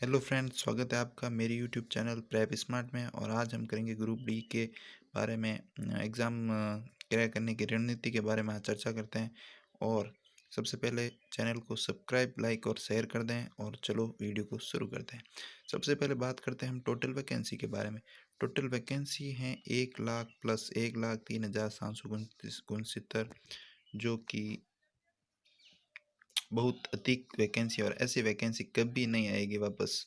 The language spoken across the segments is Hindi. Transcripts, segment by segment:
हेलो फ्रेंड्स, स्वागत है आपका मेरे यूट्यूब चैनल प्रेप स्मार्ट में। और आज हम करेंगे ग्रुप डी के बारे में। एग्ज़ाम क्रैक करने की रणनीति के बारे में आज चर्चा करते हैं। और सबसे पहले चैनल को सब्सक्राइब, लाइक और शेयर कर दें। और चलो वीडियो को शुरू करते हैं। सबसे पहले बात करते हैं हम टोटल वैकेंसी के बारे में। टोटल वैकेंसी हैं 1,00,000 प्लस 1,03,769, जो कि बहुत अधिक वैकेंसी। और ऐसी वैकेंसी कभी नहीं आएगी वापस,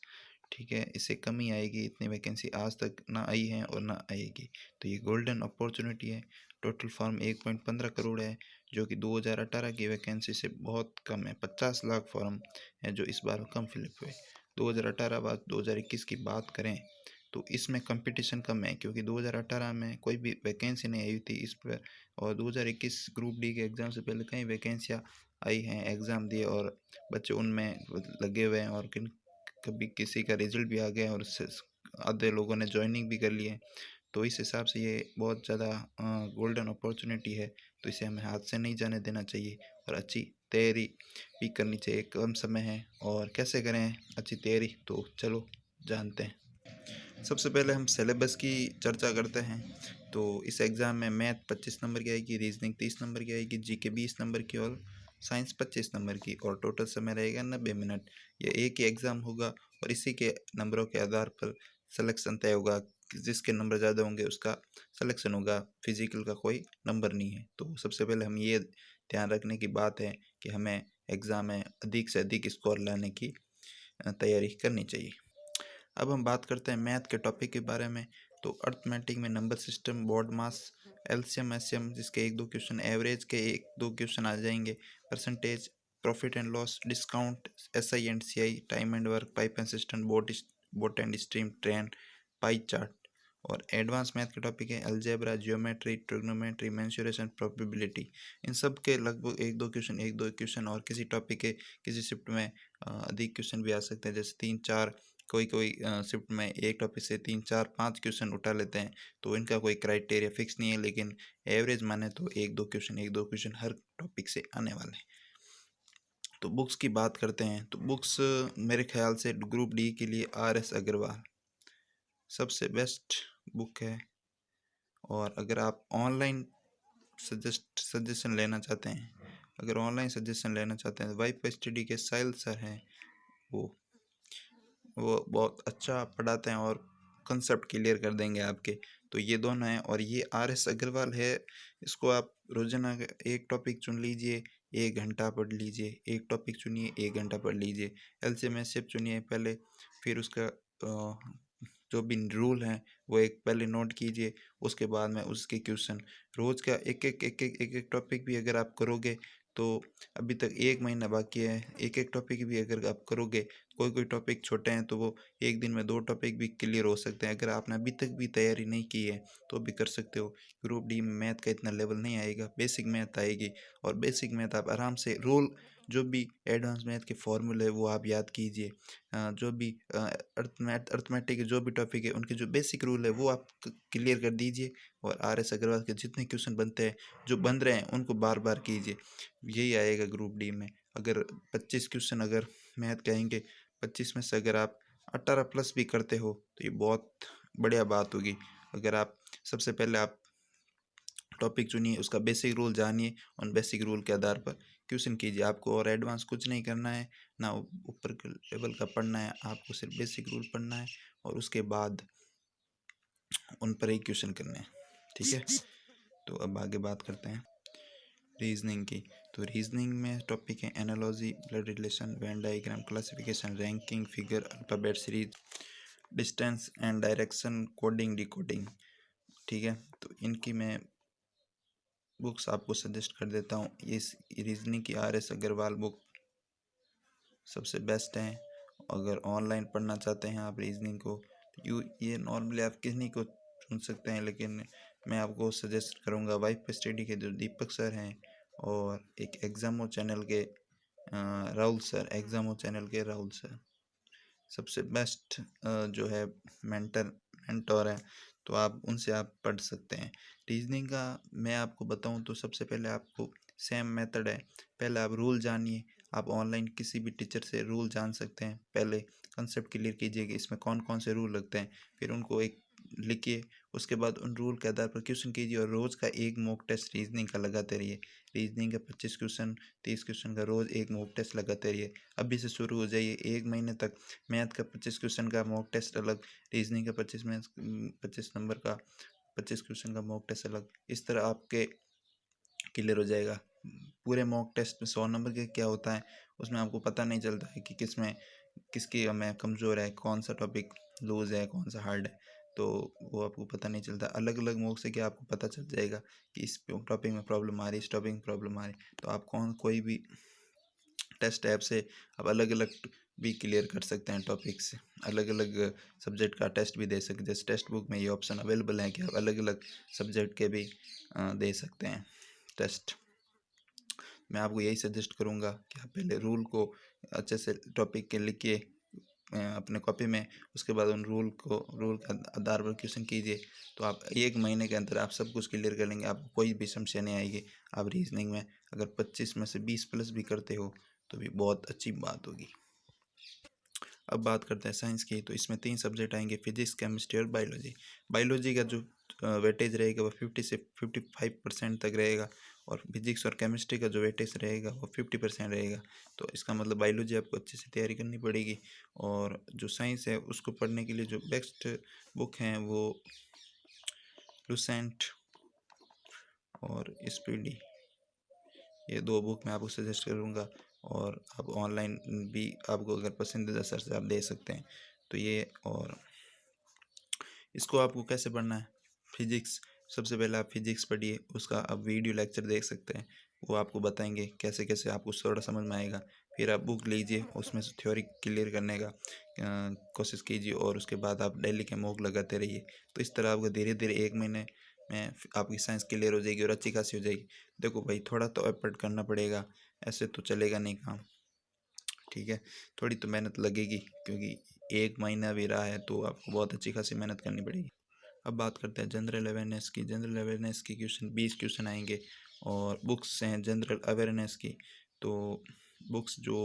ठीक है। इससे कम ही आएगी। इतनी वैकेंसी आज तक ना आई है और ना आएगी। तो ये गोल्डन अपॉर्चुनिटी है। टोटल फॉर्म 1.15 करोड़ है, जो कि 2018 की वैकेंसी से बहुत कम है। 50 लाख फॉर्म है जो इस बार कम फिलअप हुए। 2018 बाद 2021 की बात करें तो इसमें कंपटीशन कम है, क्योंकि 2018 में कोई भी वैकेंसी नहीं आई थी इस पर। और 2021 ग्रुप डी के एग्ज़ाम से पहले कई वैकेंसियाँ आई हैं, एग्ज़ाम दिए और बच्चे उनमें लगे हुए हैं। और कभी किसी का रिजल्ट भी आ गया और आधे लोगों ने ज्वाइनिंग भी कर ली है। तो इस हिसाब से ये बहुत ज़्यादा गोल्डन अपॉर्चुनिटी है। तो इसे हमें हाथ से नहीं जाने देना चाहिए और अच्छी तैयारी भी करनी चाहिए। कम समय है और कैसे करें अच्छी तैयारी, तो चलो जानते हैं। सबसे पहले हम सिलेबस की चर्चा करते हैं। तो इस एग्ज़ाम में मैथ 25 नंबर की आएगी, रीजनिंग 30 नंबर की आएगी, जीके 20 नंबर की और साइंस 25 नंबर की। और टोटल समय रहेगा 90 मिनट। यह एक ही एग्ज़ाम होगा और इसी के नंबरों के आधार पर सिलेक्शन तय होगा। जिसके नंबर ज़्यादा होंगे उसका सिलेक्शन होगा। फिजिकल का कोई नंबर नहीं है। तो सबसे पहले हम ये ध्यान रखने की बात है कि हमें एग्ज़ाम में अधिक से अधिक स्कोर लाने की तैयारी करनी चाहिए। अब हम बात करते हैं मैथ के टॉपिक के बारे में। तो अर्थमेटिक में number system, BODMAS, LCM SCM, जिसके 1-2 क्वेश्चन, एवरेज के 1-2 क्वेश्चन आ जाएंगे, percentage, profit and loss, discount, SI and CI, time and work, pipe and cistern, boat and stream, train, pie chart. और एडवांस मैथ के टॉपिक है algebra, geometry, trigonometry, mensuration, probability. इन सब के लगभग 1-2 क्वेश्चन और किसी टॉपिक के किसी शिफ्ट में अधिक क्वेश्चन भी आ सकते हैं, जैसे 3-4। कोई कोई शिफ्ट में एक टॉपिक से 3-4-5 क्वेश्चन उठा लेते हैं। तो इनका कोई क्राइटेरिया फिक्स नहीं है, लेकिन एवरेज माने तो 1-2 क्वेश्चन हर टॉपिक से आने वाले हैं। तो बुक्स की बात करते हैं। तो बुक्स मेरे ख्याल से ग्रुप डी के लिए RS अग्रवाल सबसे बेस्ट बुक है। और अगर आप ऑनलाइन सजेशन लेना चाहते हैं, तो वाइफ स्टडी के साहिल सर हैं। वो बहुत अच्छा पढ़ाते हैं और कंसेप्ट क्लियर कर देंगे आपके। तो ये दोनों हैं। और ये RS अग्रवाल है। इसको आप रोजाना एक टॉपिक चुन लीजिए, 1 घंटा पढ़ लीजिए। एक टॉपिक चुनिए, 1 घंटा पढ़ लीजिए। एलसीएम एससीएफ चुनिए पहले, फिर उसका जो भी रूल हैं वो एक पहले नोट कीजिए। उसके बाद में उसके क्वेश्चन रोज का एक एक टॉपिक भी अगर आप करोगे तो अभी तक 1 महीना बाकी है। एक एक टॉपिक भी अगर आप करोगे, कोई कोई टॉपिक छोटे हैं तो वो एक दिन में 2 टॉपिक भी क्लियर हो सकते हैं। अगर आपने अभी तक भी तैयारी नहीं की है तो भी कर सकते हो। ग्रुप डी में मैथ का इतना लेवल नहीं आएगा, बेसिक मैथ आएगी। और बेसिक मैथ आप आराम से रोल, जो भी एडवांस मैथ के फॉर्मूले वो आप याद कीजिए। जो भी अर्थमेटिक जो भी टॉपिक है उनके जो बेसिक रूल है वो आप क्लियर कर दीजिए। और RS अग्रवाल के जितने क्वेश्चन बनते हैं, जो बन रहे हैं, उनको बार बार कीजिए। यही आएगा ग्रुप डी में। अगर 25 क्वेश्चन अगर मैथ के आएंगे, 25 में से अगर आप 18 प्लस भी करते हो तो ये बहुत बढ़िया बात होगी। अगर आप सबसे पहले आप टॉपिक चुनिए, उसका बेसिक रूल जानिए, उन बेसिक रूल के आधार पर क्वेश्चन कीजिए। आपको और एडवांस कुछ नहीं करना है, ना ऊपर के लेवल का पढ़ना है। आपको सिर्फ बेसिक रूल पढ़ना है और उसके बाद उन पर ही क्वेश्चन करने हैं, ठीक है। तो अब आगे बात करते हैं रीजनिंग की। तो रीजनिंग में टॉपिक है analogy, blood relation, Venn diagram, classification, ranking, figure, alphabet series, distance and direction, coding, decoding, ठीक है। तो इनकी मैं बुक्स आपको सजेस्ट कर देता हूँ। इस रीजनिंग की RS अग्रवाल बुक सबसे बेस्ट है। अगर ऑनलाइन पढ़ना चाहते हैं आप रीजनिंग को, तो ये नॉर्मली आप किसी को चुन सकते हैं, लेकिन मैं आपको सजेस्ट करूँगा वाइफ स्टडी के जो दीपक सर हैं, और एक एग्जामो चैनल के राहुल सर सबसे बेस्ट जो है मेंटर है। तो आप उनसे आप पढ़ सकते हैं। रीजनिंग का मैं आपको बताऊं तो सबसे पहले आपको सेम मेथड है। पहले आप रूल जानिए, आप ऑनलाइन किसी भी टीचर से रूल जान सकते हैं। पहले कंसेप्ट क्लियर कीजिए कि इसमें कौन कौन से रूल लगते हैं, फिर उनको एक लिखिए, उसके बाद उन रूल के आधार पर क्वेश्चन कीजिए और रोज़ का एक मॉक टेस्ट रीजनिंग का लगाते रहिए। रीजनिंग का 25 क्वेश्चन 30 क्वेश्चन का रोज़ एक मॉक टेस्ट लगाते रहिए। अभी से शुरू हो जाइए, 1 महीने तक मैथ का 25 क्वेश्चन का मॉक टेस्ट अलग, रीजनिंग का 25 नंबर का 25 क्वेश्चन का मॉक टेस्ट अलग, इस तरह आपके क्लियर हो जाएगा। पूरे मॉक टेस्ट में 100 नंबर के क्या होता है, उसमें आपको पता नहीं चलता है कि किसमें किसकी में कमज़ोर है, कौन सा टॉपिक लूज़ है, कौन सा हार्ड है, तो वो आपको पता नहीं चलता। अलग अलग मॉक से क्या आपको पता चल जाएगा कि इस टॉपिक में प्रॉब्लम आ रही है, इस टॉपिक में प्रॉब्लम आ रही है। तो आप कोई भी टेस्ट ऐप से आप अलग अलग भी क्लियर कर सकते हैं टॉपिक्स, अलग अलग सब्जेक्ट का टेस्ट भी दे सकते हैं। जैसे टेक्स्ट बुक में ये ऑप्शन अवेलेबल है कि आप अलग अलग सब्जेक्ट के भी दे सकते हैं टेस्ट। मैं आपको यही सजेस्ट करूँगा कि आप पहले रूल को अच्छे से टॉपिक के लिखिए अपने कॉपी में, उसके बाद उन रूल के आधार पर क्वेश्चन कीजिए। तो आप 1 महीने के अंदर आप सब कुछ क्लियर कर लेंगे, आपको कोई भी समस्या नहीं आएगी। आप रीजनिंग में अगर 25 में से 20 प्लस भी करते हो तो भी बहुत अच्छी बात होगी। अब बात करते हैं साइंस की, तो इसमें 3 सब्जेक्ट आएंगे, फिजिक्स, केमिस्ट्री और बायोलॉजी। बायोलॉजी का जो वेटेज रहेगा वो 50 से 55% तक रहेगा, और फिजिक्स और केमिस्ट्री का जो वेटेज रहेगा वो 50% रहेगा। तो इसका मतलब बायोलॉजी आपको अच्छे से तैयारी करनी पड़ेगी। और जो साइंस है उसको पढ़ने के लिए जो बेस्ट बुक हैं वो लुसेंट और स्पीडी, ये 2 बुक मैं आपको सजेस्ट करूँगा। और आप ऑनलाइन भी आपको अगर पसंदीदा सर से आप दे सकते हैं तो ये। और इसको आपको कैसे पढ़ना है, फिजिक्स, सबसे पहले आप फिजिक्स पढ़िए, उसका आप वीडियो लेक्चर देख सकते हैं, वो आपको बताएंगे कैसे कैसे आपको थोड़ा समझ में आएगा। फिर आप बुक लीजिए, उसमें से थ्योरी क्लियर करने का कोशिश कीजिए, और उसके बाद आप डेली के मॉक लगाते रहिए। तो इस तरह आपको धीरे धीरे 1 महीने में आपकी साइंस क्लियर हो जाएगी और अच्छी खासी हो जाएगी। देखो भाई, थोड़ा तो एफर्ट करना पड़ेगा, ऐसे तो चलेगा नहीं काम, ठीक है। थोड़ी तो मेहनत लगेगी, क्योंकि 1 महीना भी रहा है तो आपको बहुत अच्छी खासी मेहनत करनी पड़ेगी। अब बात करते हैं जनरल अवेयरनेस की। जनरल अवेयरनेस की क्वेश्चन 20 क्वेश्चन आएंगे, और बुक्स हैं जनरल अवेयरनेस की। तो बुक्स जो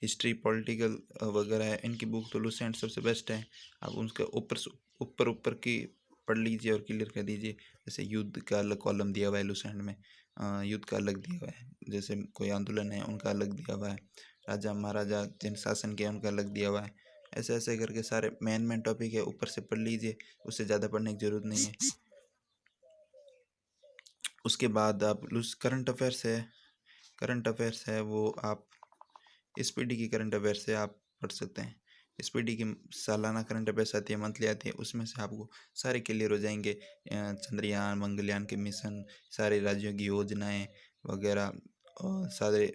हिस्ट्री पॉलिटिकल वगैरह है, इनकी बुक तो लुसेंट सबसे बेस्ट है। आप उसके ऊपर ऊपर की पढ़ लीजिए और क्लियर कर दीजिए। जैसे युद्ध का अलग कॉलम दिया हुआ है लुसेंट में, युद्ध का अलग दिया हुआ है, जैसे कोई आंदोलन है उनका अलग दिया हुआ है, राजा महाराजा जिन शासन किया उनका अलग दिया हुआ है। ऐसे ऐसे करके सारे मेन टॉपिक है ऊपर से पढ़ लीजिए, उससे ज़्यादा पढ़ने की ज़रूरत नहीं है। उसके बाद आप करंट अफेयर्स है वो आप एसपीडी की करंट अफेयर्स से आप पढ़ सकते हैं। एसपीडी की सालाना करंट अफेयर्स आती है, मंथली आती है, उसमें से आपको सारे क्लियर हो जाएंगे। चंद्रयान मंगलयान के मिशन, सारे राज्यों की योजनाएं वगैरह, और सारे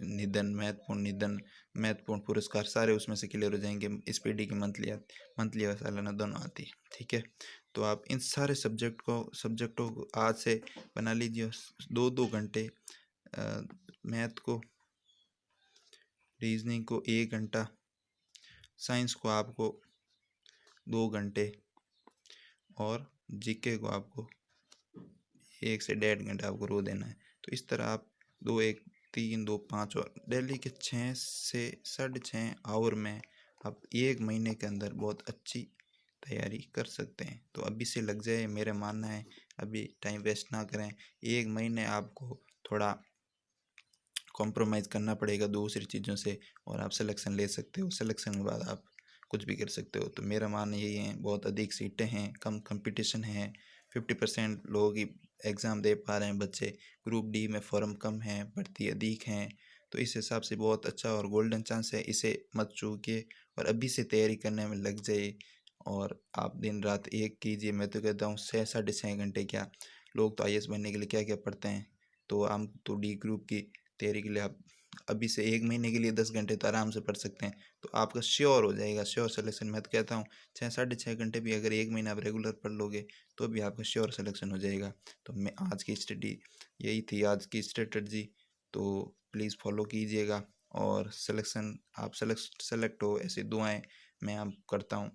महत्वपूर्ण पुरस्कार सारे उसमें से क्लियर हो जाएंगे। एसपीडी की मंथली और सालाना दोनों आती है, ठीक है। तो आप इन सारे सब्जेक्टों को आज से बना लीजिए 2-2 घंटे, मैथ को, रीजनिंग को 1 घंटा, साइंस को आपको 2 घंटे, और जीके को आपको 1 से 1.5 घंटा आपको रो देना है। तो इस तरह आप 2 1 3 2 5 और डेली के 6 से 6.5 आवर में आप 1 महीने के अंदर बहुत अच्छी तैयारी कर सकते हैं। तो अभी से लग जाए, मेरा मानना है अभी टाइम वेस्ट ना करें। 1 महीने आपको थोड़ा कॉम्प्रोमाइज़ करना पड़ेगा दूसरी चीज़ों से, और आप सिलेक्शन ले सकते हो। सिलेक्शन के बाद आप कुछ भी कर सकते हो। तो मेरा मानना यही है, बहुत अधिक सीटें हैं, कम कंपटीशन है, 50% लोग ही एग्ज़ाम दे पा रहे हैं बच्चे, ग्रुप डी में फॉर्म कम है, भर्ती अधिक हैं। तो इस हिसाब से बहुत अच्छा और गोल्डन चांस है, इसे मत चूकिए और अभी से तैयारी करने में लग जाइए। और आप दिन रात एक कीजिए, मैं तो कहता हूँ 6 साढ़े 6 घंटे क्या, लोग तो आईएएस बनने के लिए क्या क्या पढ़ते हैं। तो हम तो डी ग्रुप की तैयारी के लिए आप अभी से 1 महीने के लिए 10 घंटे तो आराम से पढ़ सकते हैं। तो आपका श्योर हो जाएगा, श्योर सिलेक्शन। मैं तो कहता हूँ 6 साढ़े 6 घंटे भी अगर 1 महीना आप रेगुलर पढ़ लोगे तो भी आपका श्योर सिलेक्शन हो जाएगा। तो मैं आज की स्टडी यही थी, आज की स्ट्रेटजी, तो प्लीज़ फॉलो कीजिएगा और सिलेक्शन आप सेलेक्ट हो, ऐसी दुआएं मैं आप करता हूँ।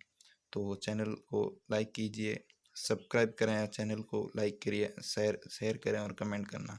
तो चैनल को लाइक कीजिए, सब्सक्राइब करें, चैनल को लाइक करिए, शेयर करें और कमेंट करना।